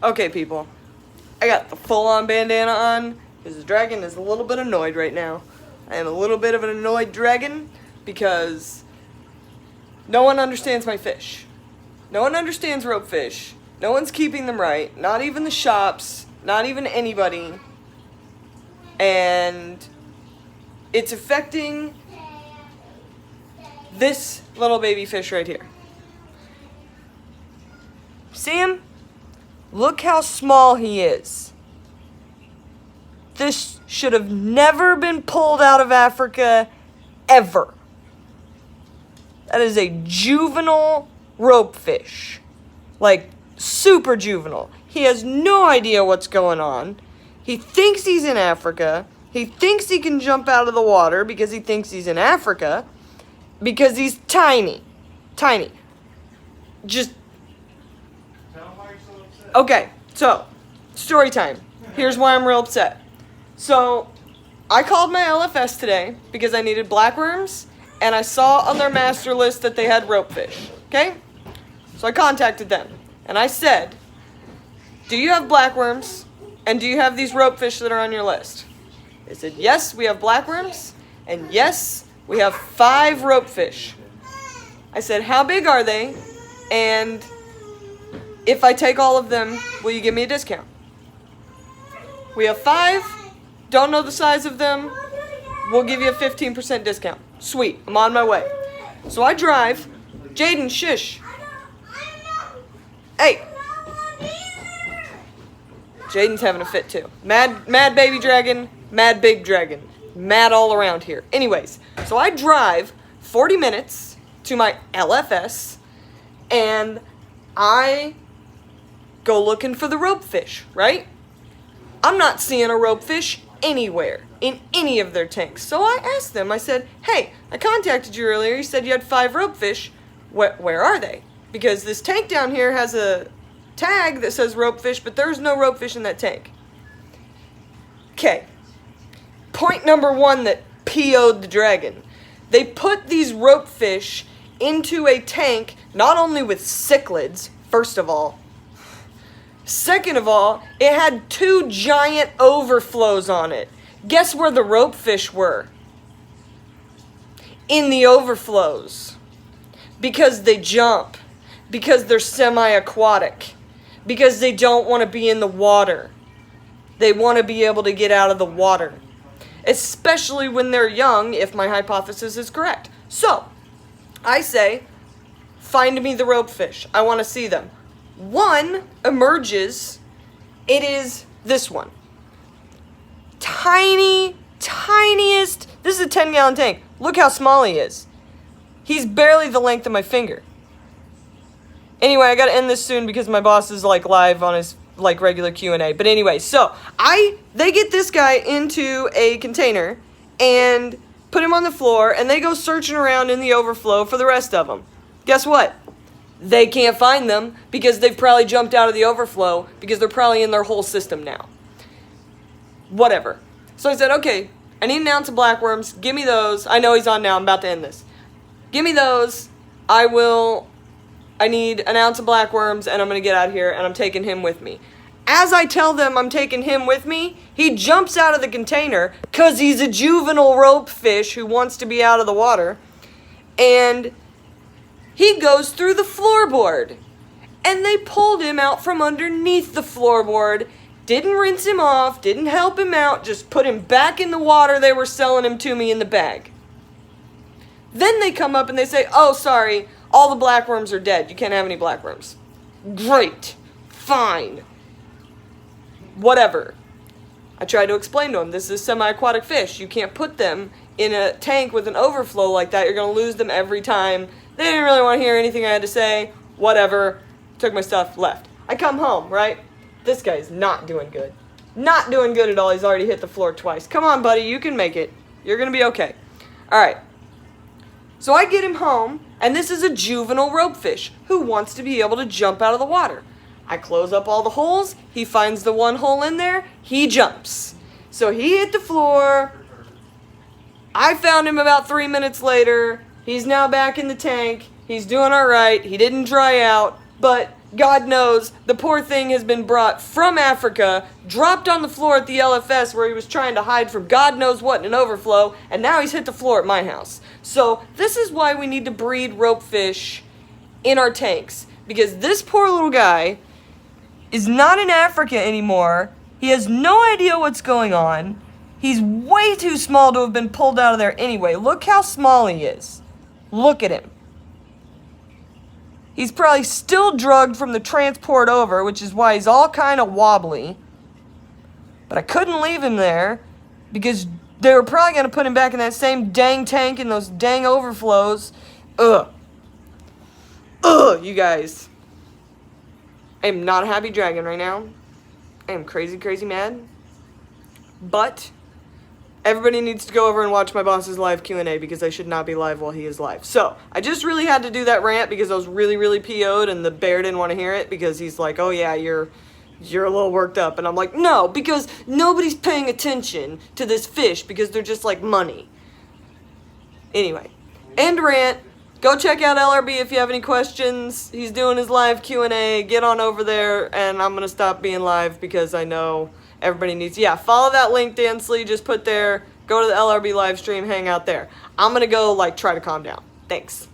Okay, people. I got the full-on bandana on because the dragon is a little bit annoyed right now. I am a little bit of an annoyed dragon because no one understands my fish. No one understands rope fish. No one's keeping them right. Not even the shops. Not even anybody. And it's affecting this little baby fish right here. See him? Look how small he is. This should have never been pulled out of Africa, ever. That is a juvenile rope fish. Like, super juvenile. He has no idea what's going on. He thinks he's in Africa. He thinks he can jump out of the water because he thinks he's in Africa. Because he's tiny. Tiny. Just... Okay, so, story time. Here's why I'm real upset. So, I called my LFS today because I needed blackworms, and I saw on their master list that they had ropefish, okay? So I contacted them, and I said, do you have blackworms, and do you have these ropefish that are on your list? They said, yes, we have blackworms, and yes, we have 5 ropefish. I said, how big are they, and if I take all of them, will you give me a discount? We have 5, don't know the size of them, we'll give you a 15% discount. Sweet, I'm on my way. So I drive. Jaden, shush. Hey. Jaden's having a fit too. Mad baby dragon, mad big dragon. Mad all around here. Anyways, so I drive 40 minutes to my LFS, and I go looking for the ropefish, right? I'm not seeing a ropefish anywhere in any of their tanks. So I asked them, I said, hey, I contacted you earlier. You said you had 5 ropefish. Where are they? Because this tank down here has a tag that says ropefish, but there's no ropefish in that tank. Okay. Point number 1 that PO'd the dragon. They put these ropefish into a tank, not only with cichlids, first of all. Second of all, it had 2 giant overflows on it. Guess where the ropefish were? In the overflows. Because they jump. Because they're semi-aquatic. Because they don't want to be in the water. They want to be able to get out of the water. Especially when they're young, if my hypothesis is correct. So, I say, find me the ropefish. I want to see them. 1 emerges. It is this one. Tiniest. This is a 10-gallon tank. Look how small he is. He's barely the length of my finger. Anyway, I gotta end this soon because my boss is like live on his like regular Q&A. But anyway, so they get this guy into a container and put him on the floor, and they go searching around in the overflow for the rest of them. Guess what? They can't find them because they've probably jumped out of the overflow because they're probably in their whole system now. Whatever. So I said, okay, I need an ounce of blackworms. Give me those. I know he's on now. I'm about to end this. Give me those. I need an ounce of blackworms, and I'm going to get out of here, and I'm taking him with me. As I tell them I'm taking him with me, he jumps out of the container because he's a juvenile ropefish who wants to be out of the water, and he goes through the floorboard. And they pulled him out from underneath the floorboard, didn't rinse him off, didn't help him out, just put him back in the water they were selling him to me in the bag. Then they come up and they say, oh, sorry, all the blackworms are dead. You can't have any blackworms. Great. Fine. Whatever. I tried to explain to him, this is semi-aquatic fish. You can't put them in a tank with an overflow like that. You're going to lose them every time. They didn't really want to hear anything I had to say. Whatever. Took my stuff, left. I come home, right? This guy's not doing good. Not doing good at all. He's already hit the floor twice. Come on, buddy. You can make it. You're going to be okay. All right. So I get him home, and this is a juvenile ropefish who wants to be able to jump out of the water. I close up all the holes. He finds the 1 hole in there. He jumps. So he hit the floor. I found him about 3 minutes later. He's now back in the tank. He's doing all right. He didn't dry out, but God knows, the poor thing has been brought from Africa, dropped on the floor at the LFS where he was trying to hide from God knows what in an overflow, and now he's hit the floor at my house. So this is why we need to breed rope fish in our tanks. Because this poor little guy is not in Africa anymore. He has no idea what's going on. He's way too small to have been pulled out of there anyway. Look how small he is. Look at him. He's probably still drugged from the transport over, which is why he's all kind of wobbly. But I couldn't leave him there because they were probably going to put him back in that same dang tank in those dang overflows. Ugh, you guys. I am not a happy dragon right now. I am crazy, crazy mad. But everybody needs to go over and watch my boss's live Q&A because I should not be live while he is live. So, I just really had to do that rant because I was really, really PO'd and the bear didn't want to hear it because he's like, oh yeah, you're a little worked up. And I'm like, no, because nobody's paying attention to this fish because they're just like money. Anyway, end rant. Go check out LRB if you have any questions. He's doing his live Q&A. Get on over there and I'm going to stop being live because I know everybody needs, follow that link Dan Slee just put there. Go to the LRB live stream, hang out there. I'm going to go, try to calm down. Thanks.